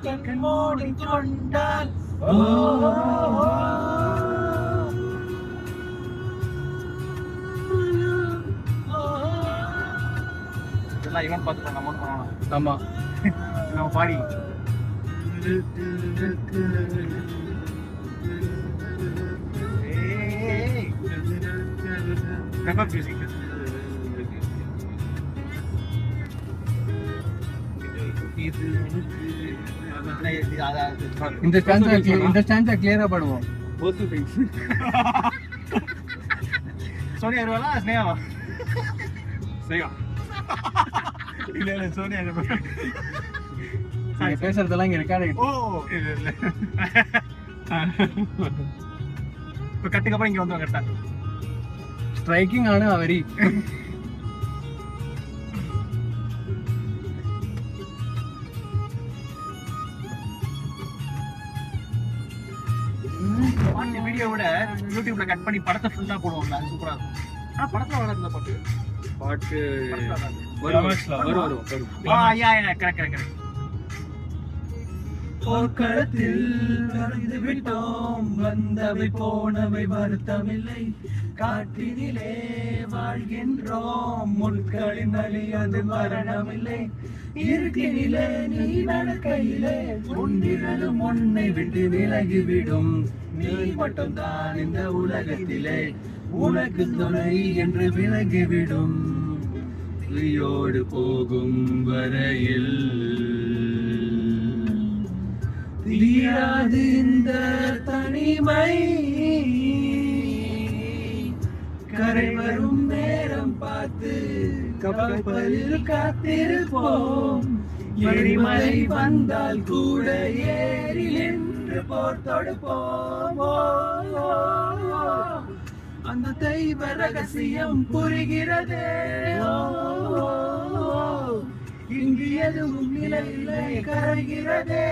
கண் மூடிக்கொண்டால் இதெல்லாம் இவன் பார்த்துட்டாங்க அமௌண்ட் பண்ணணும். ஆமா நம்ம பாடி மியூசிக் இந்த ஸ்டான்ஸா கிளியரா பாடுவோம். சோனியா வருவாளா ஸ்னேகாவா? ஸ்னேகா இல்ல இல்ல சோனியா நீங்க பேசுறதெல்லாம் இங்க ரெக்கார்ட். ஓ இல்ல இல்ல இப்ப கட்டுக்கு அப்புறம் இங்க வந்துடும் கரெக்டா. ஸ்ட்ரைக்கிங் ஆன அவரி பாட்டு வீடியோவோட யூடியூப்ல கட் பண்ணி படத்தை ஃபுல்லா போடுவாங்க. அது சூப்பரா இருக்கும். ஆனா படத்துல வராது பாட்டு. பாட்டு வரும். கரெக்ட். போர்க்களத்தில் கரைந்து விட்டோம், வந்தவை போனவை வருத்தமில்லை, காட்டினிலே வாழ்கின்றோம், முட்களின் வழி அது மரணமில்லை, இருக்கினிலே நீ நடக்கையிலே உன்னிரலும் உன்னை விட்டு விலகிவிடும், நீ மட்டும்தான் இந்த உலகத்திலே உனக்கு துணை என்று விலகிவிடும், உயிரோடு போகும் வரையில் தீராது இந்த தனிமை, கரை வரும் நேரம் பார்த்து கப்பலில் காத்திருப்போம், எரிமலை வந்தால் கூட ஏறி என்று போர் தொடுப்போம், அந்த தெய்வ ரகசியம் புரிகிறதே, இங்கு எதுவும் நிலையிலே கரைகிறதே.